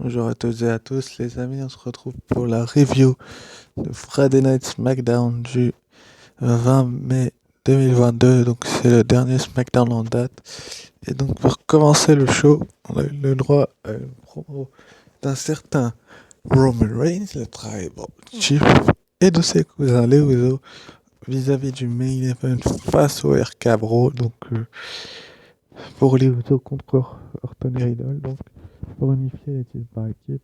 Bonjour à toutes et à tous, les amis. On se retrouve pour la review de Friday Night SmackDown du 20 mai 2022. Donc, c'est le dernier SmackDown en date. Et donc, pour commencer le show, on a eu le droit à une promo d'un certain Roman Reigns, le Tribal Chief, et de ses cousins les Usos vis-à-vis du main event face au RK Bro. Donc, pour les Usos contre Orton et Riddle. Donc, pour unifier les titres par équipe.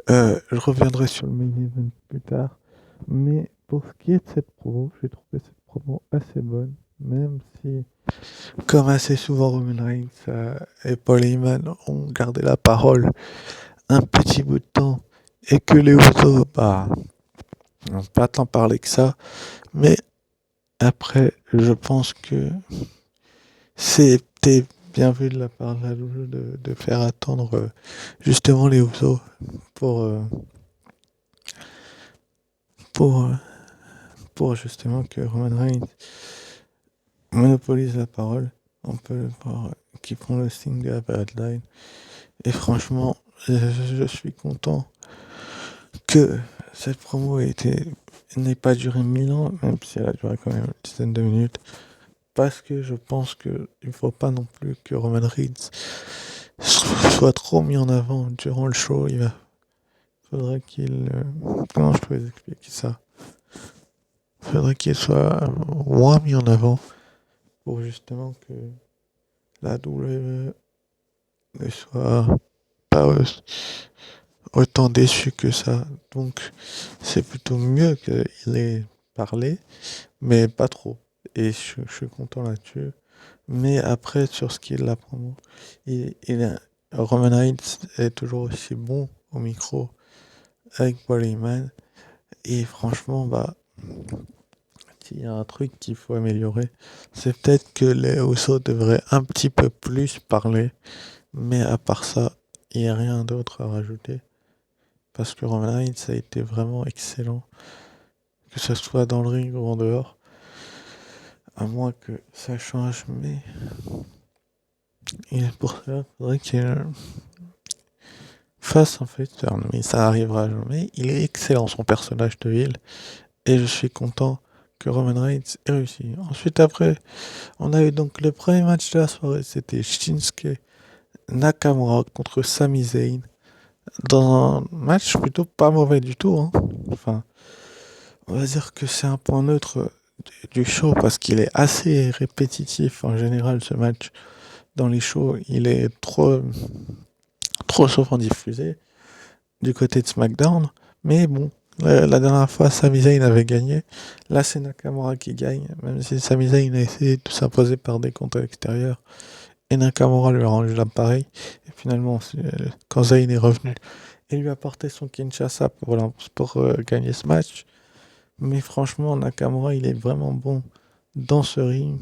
Je reviendrai sur le main event plus tard. Mais pour ce qui est de cette promo, j'ai trouvé cette promo assez bonne. Même si, comme assez souvent, Roman Reigns et Paul Heyman ont gardé la parole un petit bout de temps. Et que les Usos, n'ont pas tant parlé que ça. Mais après, je pense que c'était bien vu de la part de la loge de faire attendre justement les Usos pour, euh, pour, euh, pour justement que Roman Reigns monopolise la parole. On peut le voir qui font le signe de la Bloodline. Et franchement, je suis content que cette promo n'ait pas duré 1000 ans, même si elle a duré quand même une dizaine de minutes. Parce que je pense qu'il ne faut pas non plus que Roman Reigns soit trop mis en avant durant le show. Faudrait qu'il... comment je peux vous expliquer ça? Faudrait qu'il soit moins mis en avant pour justement que la WWE ne soit pas autant déçu que ça. Donc c'est plutôt mieux qu'il ait parlé, mais pas trop. Et je suis content là-dessus. Mais après, sur ce qui est de la promo, Roman Reigns est toujours aussi bon au micro avec Paul Heyman. Et franchement, s'il y a un truc qu'il faut améliorer, c'est peut-être que les Usos devraient un petit peu plus parler. Mais à part ça, il n'y a rien d'autre à rajouter. Parce que Roman Reigns a été vraiment excellent, que ce soit dans le ring ou en dehors. À moins que ça change, mais et pour ça, il faudrait qu'il fasse un fait turn. Mais ça arrivera jamais. Il est excellent, son personnage de ville. Et je suis content que Roman Reigns ait réussi. Ensuite, après, on a eu donc le premier match de la soirée. C'était Shinsuke Nakamura contre Sami Zayn. Dans un match plutôt pas mauvais du tout. Hein. Enfin, on va dire que c'est un point neutre du show parce qu'il est assez répétitif en général ce match. Dans les shows, il est trop souvent diffusé du côté de SmackDown. Mais bon, la dernière fois, Sami Zayn avait gagné. Là, c'est Nakamura qui gagne, même si Sami Zayn a essayé de s'imposer par des comptes extérieurs. Et Nakamura lui a rendu l'appareil. Et finalement, quand Zayn est revenu, il lui a porté son Kinshasa pour gagner ce match. Mais franchement, Nakamura, il est vraiment bon dans ce ring.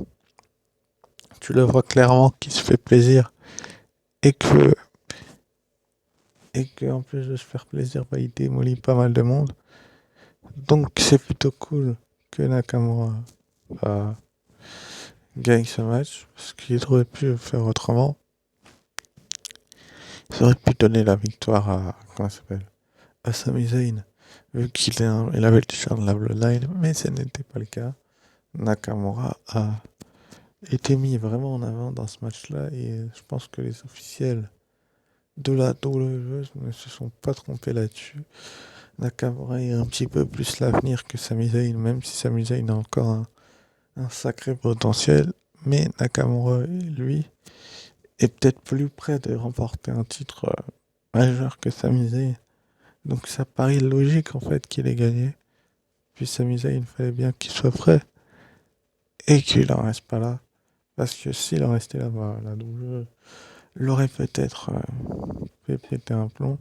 Tu le vois clairement qu'il se fait plaisir et que, en plus de se faire plaisir, il démolit pas mal de monde. Donc c'est plutôt cool que Nakamura euh, gagne ce match parce qu'il aurait pu faire autrement. Il aurait pu donner la victoire à comment ça s'appelle à Sami Zayn vu il avait le t-shirt de la Bloodline, mais ce n'était pas le cas. Nakamura a été mis vraiment en avant dans ce match-là et je pense que les officiels de la WWE ne se sont pas trompés là-dessus. Nakamura a un petit peu plus l'avenir que Sami Zayn, même si Sami Zayn a encore un sacré potentiel. Mais Nakamura, lui, est peut-être plus près de remporter un titre majeur que Sami Zayn. Donc ça paraît logique en fait qu'il ait gagné. Puis Sami Zayn, il fallait bien qu'il soit prêt et qu'il en reste pas là. Parce que s'il en restait là, la WWE l'aurait peut-être fait péter un plomb.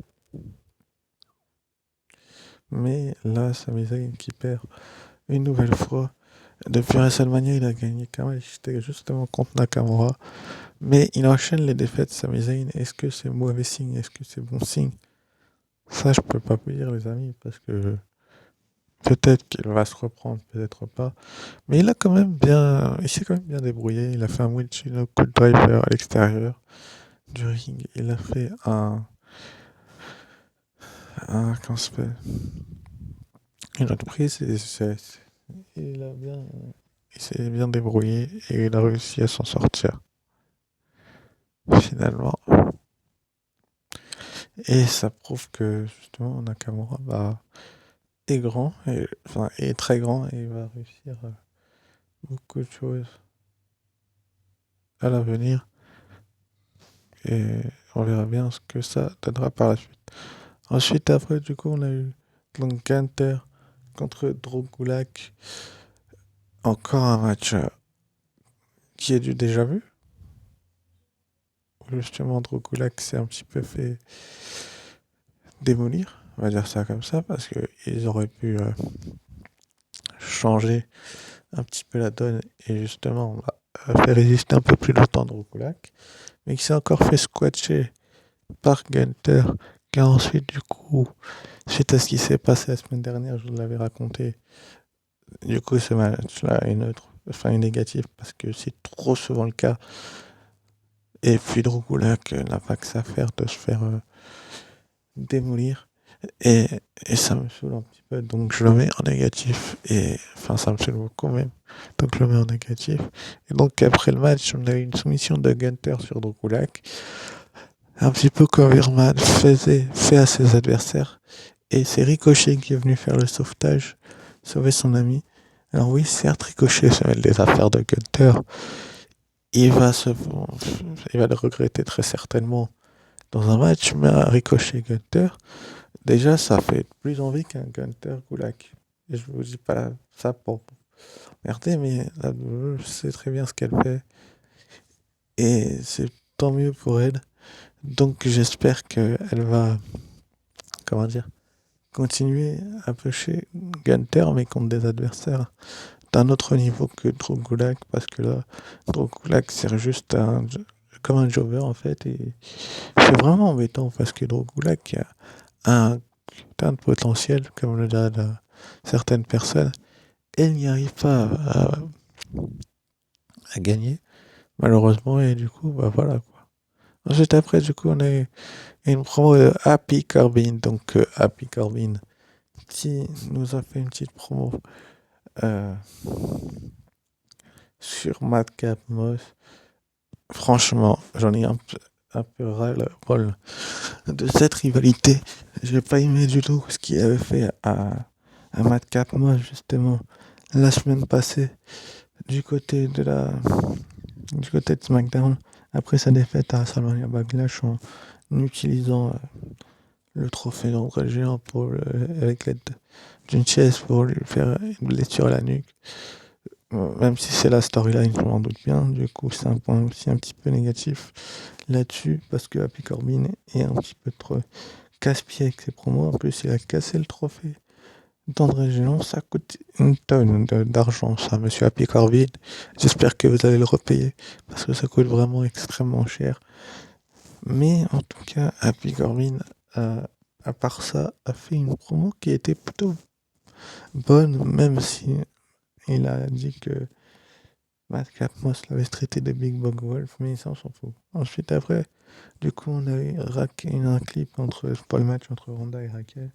Mais là, Sami Zayn qui perd une nouvelle fois. Depuis WrestleMania, il a gagné quand même. C'était justement contre Nakamura. Mais il enchaîne les défaites, Sami Zayn. Est-ce que c'est mauvais signe? Est-ce que c'est bon signe? Ça, je peux pas vous dire, les amis, parce que peut-être qu'il va se reprendre, peut-être pas. Mais il s'est quand même bien débrouillé. Il a fait un Winchino Cool Driver à l'extérieur du ring. Il a fait comment ça s'appelle, une autre prise il a bien, il s'est bien débrouillé et il a réussi à s'en sortir finalement. Et ça prouve que justement Nakamura est grand, enfin est très grand et va réussir beaucoup de choses à l'avenir. Et on verra bien ce que ça donnera par la suite. Ensuite, après, du coup, on a eu donc Gunter contre Drogulak. Encore un match qui est du déjà vu. Justement, Drogulak s'est un petit peu fait démolir, on va dire ça comme ça, parce qu'ils auraient pu changer un petit peu la donne et justement faire résister un peu plus longtemps Drogulak. Mais qui s'est encore fait squatcher par Gunter, car ensuite, du coup, suite à ce qui s'est passé la semaine dernière, je vous l'avais raconté, du coup, ce match-là est neutre, enfin est négatif, parce que c'est trop souvent le cas. Et puis Drogulak n'a pas que ça à faire de se faire démolir. Et, et ça me saoule un petit peu, donc je le mets en négatif. Et enfin, ça me saoule beaucoup même, donc je le mets en négatif. Et donc après le match, on a eu une soumission de Gunter sur Drogulak, un petit peu comme Irman fait à ses adversaires. Et c'est Ricochet qui est venu faire le sauvetage, sauver son ami. Alors oui, certes, Ricochet se mêle des affaires de Gunter. Il va, se, il va le regretter très certainement dans un match, mais un Ricochet Gunter, déjà ça fait plus envie qu'un Gunter Gulak. Et je vous dis pas ça pour merder, mais la WWE, je sais très bien ce qu'elle fait. Et c'est tant mieux pour elle. Donc j'espère qu'elle va, comment dire, continuer à pusher Gunter, mais contre des adversaires d'un autre niveau que Drogulak, parce que là, Drogulak c'est juste comme un jobber en fait, et c'est vraiment embêtant parce que Drogulak a un putain de potentiel, comme le disent certaines personnes, et il n'y arrive pas à gagner, malheureusement, et du coup, bah voilà quoi. Ensuite, après, du coup, on a eu une promo de Happy Corbin, donc Happy Corbin, qui nous a fait une petite promo euh, sur Madcap Moss. Franchement, j'en ai un peu ras-le-bol de cette rivalité. J'ai pas aimé du tout ce qu'il avait fait à Madcap Moss, justement, la semaine passée, du côté du côté de SmackDown, après sa défaite à WrestleMania Backlash en utilisant le trophée d'André Géant avec l'aide d'une chaise pour lui faire une blessure à la nuque. Même si c'est la storyline, je m'en doute bien. Du coup, c'est un point aussi un petit peu négatif là-dessus, parce que Happy Corbin est un petit peu trop casse-pied avec ses promos. En plus, il a cassé le trophée d'André Géant. Ça coûte une tonne d'argent, ça, monsieur Happy Corbin. J'espère que vous allez le repayer, parce que ça coûte vraiment extrêmement cher. Mais en tout cas, Happy Corbin, à part ça, a fait une promo qui était plutôt bonne, même si il a dit que Madcap Moss l'avait traité de Big Bog Wolf, mais ça on s'en fout. Ensuite, après, du coup, on a eu un clip pas le match entre Ronda et Raquel.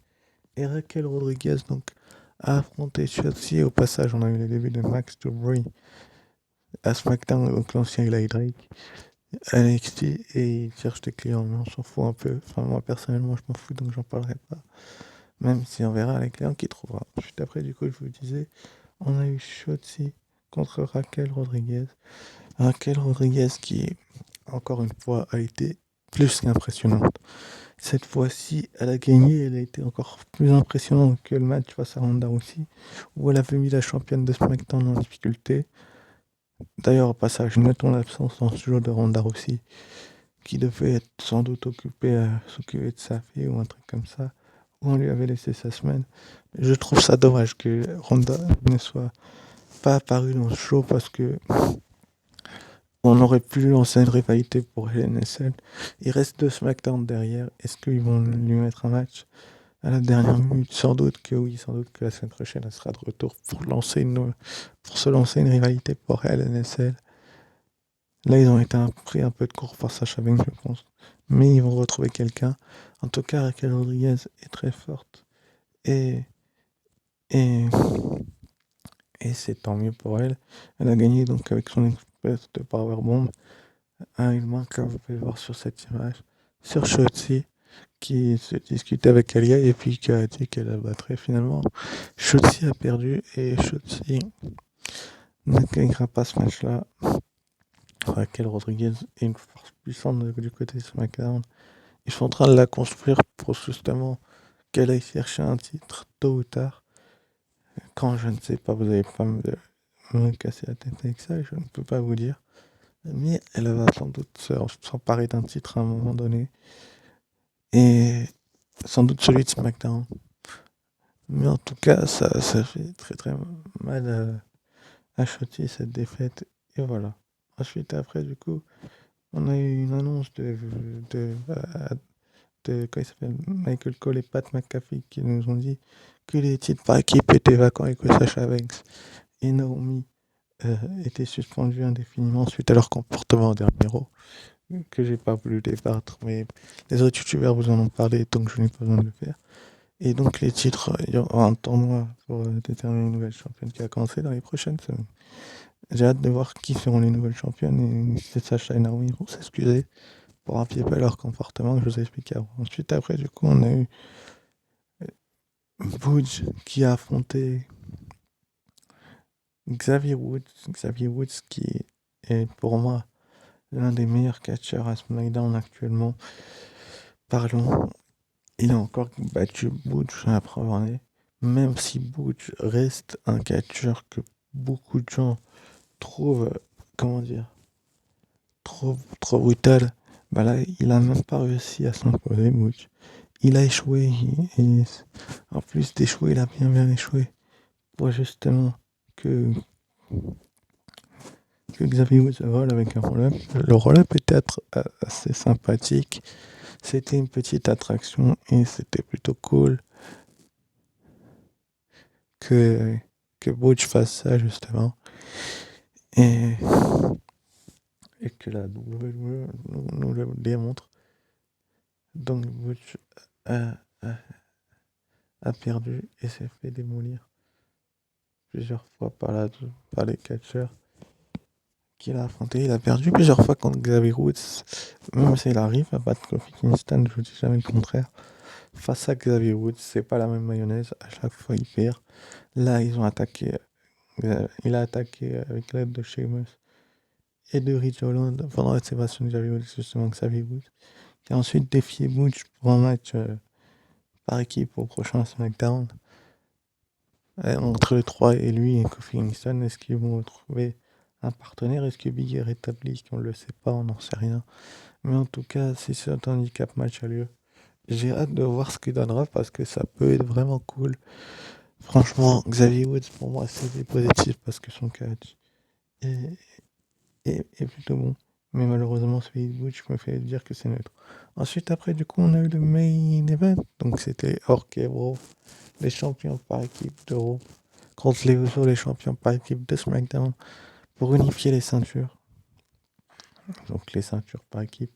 Et Raquel Rodriguez, donc, a affronté Shotzi. Au passage, on a eu le début de Max Dubry à SmackDown, donc l'ancien Eli Drake, à NXT, et il cherche des clients, mais on s'en fout un peu. Enfin, moi, personnellement, je m'en fous, donc j'en parlerai pas. Même si on verra les clients qui trouvera. Ensuite, après, du coup, je vous disais, on a eu Shotzi contre Raquel Rodriguez. Raquel Rodriguez qui, encore une fois, a été plus qu'impressionnante. Cette fois-ci, elle a gagné, elle a été encore plus impressionnante que le match face à Ronda Rousey, où elle avait mis la championne de SmackDown en difficulté. D'ailleurs, au passage, notons l'absence en ce jour de Ronda Rousey, qui devait être sans doute occupée à s'occuper de sa fille ou un truc comme ça, où on lui avait laissé sa semaine. Je trouve ça dommage que Ronda ne soit pas apparue dans ce show parce que on aurait pu lancer une rivalité pour LNSL. Il reste deux SmackDown derrière. Est-ce qu'ils vont lui mettre un match à la dernière minute? Sans doute que oui, sans doute que la semaine prochaine, elle sera de retour pour se lancer une rivalité pour LNSL. Là, ils ont été pris un peu de court par Sacha Banks, je pense. mais ils vont retrouver quelqu'un. En tout cas, Raquel Rodriguez est très forte et, et, et c'est tant mieux pour elle. Elle a gagné donc avec son espèce de powerbomb. Une comme vous pouvez voir sur cette image, sur Shotzi, qui se discutait avec Alia et puis qui a dit qu'elle la battrait finalement. Shotzi a perdu et Shotzi ne gagnera pas ce match-là. Raquel Rodriguez est une force puissante du côté de SmackDown. Ils sont en train de la construire pour justement qu'elle aille chercher un titre tôt ou tard. Quand je ne sais pas, vous n'allez pas me casser la tête avec ça, je ne peux pas vous dire. Mais elle va sans doute s'emparer d'un titre à un moment donné. Et sans doute celui de SmackDown. Mais en tout cas, ça fait très très mal à Shotzi cette défaite. Et voilà. Ensuite, après, du coup, on a eu une annonce de comment il s'appelle, Michael Cole et Pat McAfee qui nous ont dit que les titres par équipe étaient vacants et que Sasha Banks et Naomi étaient suspendus indéfiniment suite à leur comportement au dernier Raw, que j'ai pas voulu débattre, mais les autres youtubeurs vous en ont parlé, donc je n'ai pas besoin de le faire. Et donc les titres, il y aura un tournoi pour déterminer une nouvelle championne qui va commencer dans les prochaines semaines. J'ai hâte de voir qui seront les nouvelles championnes et si Sacha et Naomi vont s'excuser pour un petit peu leur comportement que je vous ai expliqué avant. Ensuite, après, du coup, on a eu Budge qui a affronté Xavier Woods. Xavier Woods qui est pour moi l'un des meilleurs catcheurs à SmackDown actuellement. Parlons, il a encore battu Budge, la preuve en est. Même si Budge reste un catcheur que beaucoup de gens trouvent, comment dire, trop brutal, bah là, il a même pas réussi à s'imposer, Budge. Il a échoué, et en plus d'échouer, il a bien échoué. Pour justement que, que Xavier Woods vole avec un roll-up. Le roll-up était assez sympathique. C'était une petite attraction et c'était plutôt cool que, que Butch fasse ça justement. Et, et que la WWE nous le démontre. Donc Butch a, a, a perdu et s'est fait démolir plusieurs fois par les catcheurs qu'il a affronté. Il a perdu plusieurs fois contre Xavier Woods. Même s'il arrive à battre Kofi Kingston, je vous dis jamais le contraire. Face à Xavier Woods, c'est pas la même mayonnaise. À chaque fois, il perd. Là, ils ont attaqué. Il a attaqué avec l'aide de Sheamus et de Rich Holland pendant la séparation de Xavier Woods, justement Xavier Woods, qui a ensuite défié Butch pour un match par équipe au prochain SmackDown. Entre les trois et lui et Kofi Kingston, est-ce qu'ils vont retrouver un partenaire? Est-ce que Big est rétabli? On ne le sait pas, on n'en sait rien. Mais en tout cas, si cet handicap match a lieu, j'ai hâte de voir ce qu'il donnera parce que ça peut être vraiment cool. Franchement, Xavier Woods, pour moi, c'est positif parce que son catch est, est plutôt bon. Mais malheureusement, celui de Butch me fait dire que c'est neutre. Ensuite, après, du coup, on a eu le main event. Donc, c'était Orc et Raw, les champions par équipe de Raw, contre les Usos, les champions par équipe de SmackDown, pour unifier les ceintures. Donc, les ceintures par équipe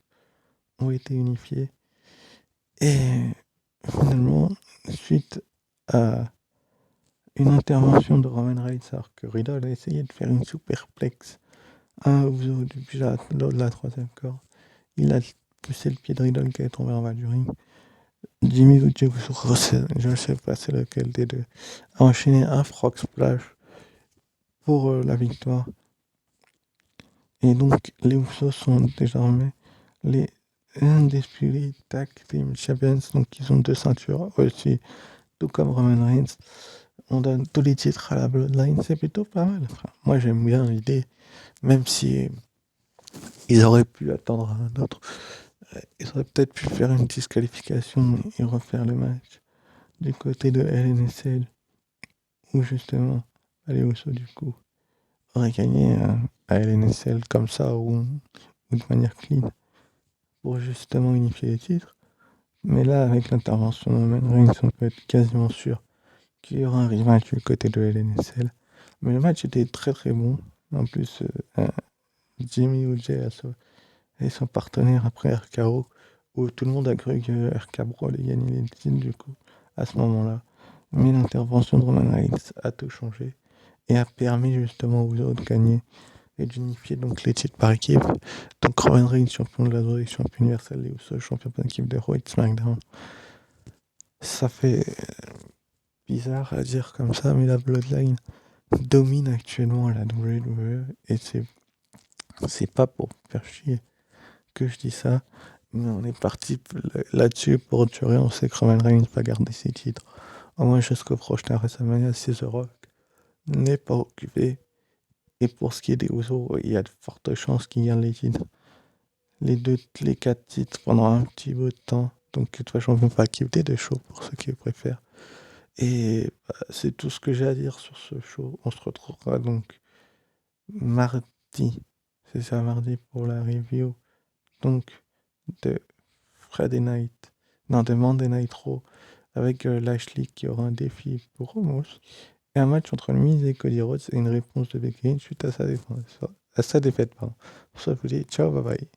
ont été unifiées. Et finalement, suite à une intervention de Roman Reigns, alors que Riddle a essayé de faire une superplex à Uso depuis lors de la troisième corde, il a poussé le pied de Riddle qui est tombé en bas du ring. Jimmy Uso, je ne sais pas c'est lequel des deux, a enchaîné un frog splash pour la victoire. Et donc, les Usos sont désormais les Undisputed Tag Team Champions, donc ils ont 2 ceintures aussi, tout comme Roman Reigns. On donne tous les titres à la Bloodline, c'est plutôt pas mal. Enfin, moi j'aime bien l'idée, même si ils auraient pu attendre un autre. Ils auraient peut-être pu faire une disqualification et refaire le match du côté de LNSL, où justement, les Usos du coup auraient gagné à LNSL comme ça ou de manière clean pour justement unifier les titres. Mais là, avec l'intervention de Roman Reigns, on peut être quasiment sûr qu'il y aura un rematch du côté de LNSL. Mais le match était très très bon. En plus, Jimmy Uso et son partenaire après RKO où tout le monde a cru que RK-Bro allait gagner les titres du coup, à ce moment-là. Mais l'intervention de Roman Reigns a tout changé et a permis justement aux autres de gagner et d'unifier donc les titres par équipe. Donc Roman Reigns, champion de la WWE, champion universel, et Usos, champion par équipe de Raw et de SmackDown. Ça fait bizarre à dire comme ça, mais la Bloodline domine actuellement la WWE et c'est pas pour faire chier que je dis ça, mais on est parti là-dessus pour durer. On sait que Roman Reigns va garder ses titres, au moins jusqu'au prochain WrestleMania si The Rock n'est pas occupé. Et pour ce qui est des Usos, il y a de fortes chances qu'il gagne les titres. Les 4 titres pendant un petit bout de temps. Donc de toute façon, on ne peut pas quitter de show pour ceux qui préfèrent. Et c'est tout ce que j'ai à dire sur ce show. On se retrouvera donc mardi. C'est ça, mardi pour la review. Donc de Friday Night. Non, de Monday Night Raw. Avec Lashley qui aura un défi pour Omos. Et un match entre Miz et Cody Rhodes et une réponse de Becky Lynch suite à sa défense. À sa défaite, pardon. Pour ça, je vous dis ciao, bye bye.